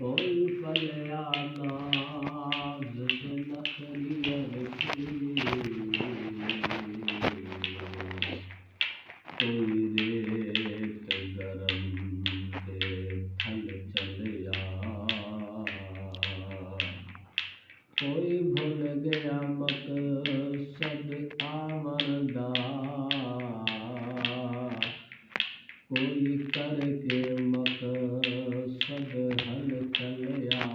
कोई पलया नाज से नखरियर की, कोई रेत गरम दे थल चलया, कोई भूल गया मकसद आमदा, कोई करके मकसद हल चलया,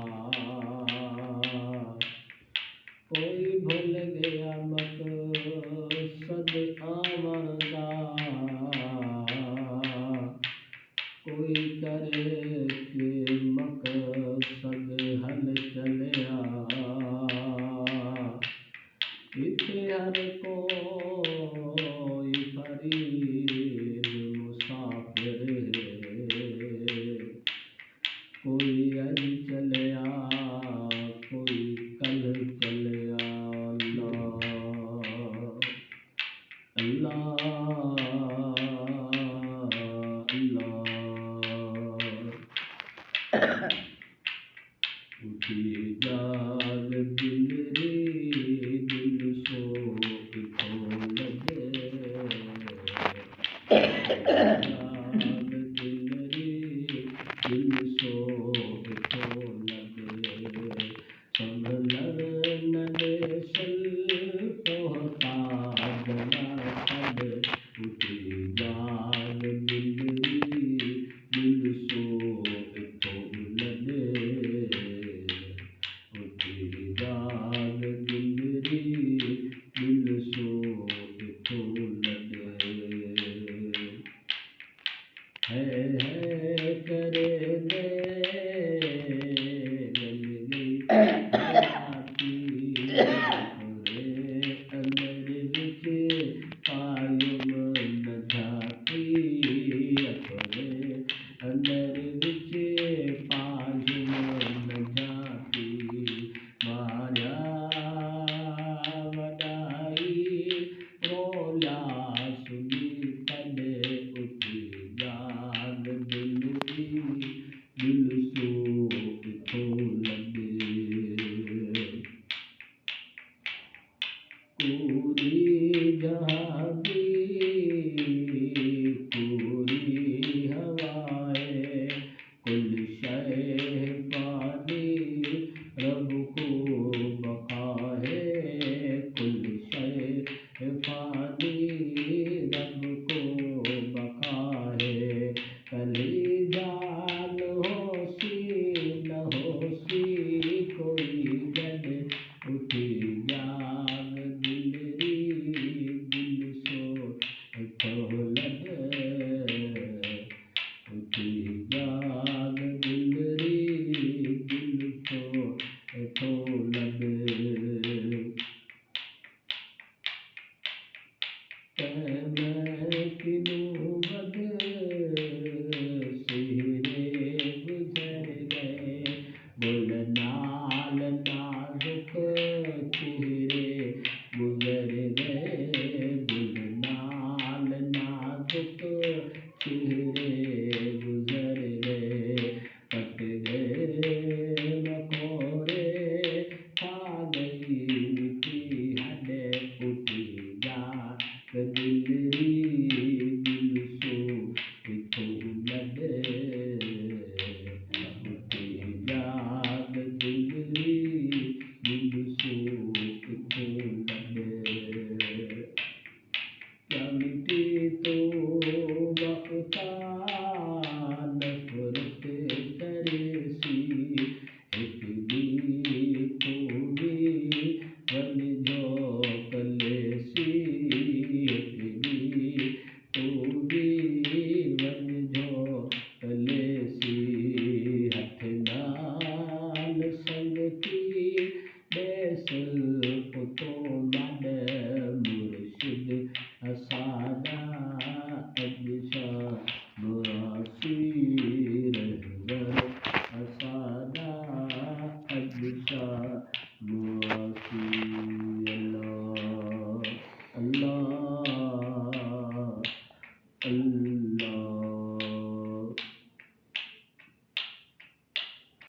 कोई भूल गया मकसद आमदा, कोई करके मकसद हल चलया। इथे हर कोई फरीद मुसाफिर है, कोई अज चलया कोई कल चलया। अल्लाह अल्लाह अल्लाह। उठी जाग दिल रे दिल सो इथो लगे, जाग दिल रे दिल सो इथो लगे, संभलर नदे सल पोहता गला छड़। उठी जाग दिल रे दिल सो इथो लगे, उठी जाग दिल रे दिल सो इथो लगे। है करे दे गल गई राती, अखरे अंदर विच कायम न झाकी, अखरे अंदर विच कायम न झाकी। मारिया वॾाई रोला सुनी तॾे, उठी जाग दिल री दिल सो इथो लगे। पूरी जहादी पूरी हवाए, कुल शय पानी रब को बका है, कुल शय पानी रब को बका है। कली जान होसी न होसी कोई गड, उठी जाग दिल री दिल सो इथो लगे, उठी जाग दिल री दिल सो इथो लगे। मैं किनू बद सिहरे गुजर गए, गुल नाल नाजुक चेहरे गुजर गए, गुल नाल नाजुक चेहरे गुजर गए। कट गए मकोड़े खा गई मिट्टी हड्डे, उठी जाग दिल री दिल सो इथो लगे, उठी जाग दिल री दिल सो इथो लगे। क्या मिटी तो वफ़्ता नफ़रत करे सी,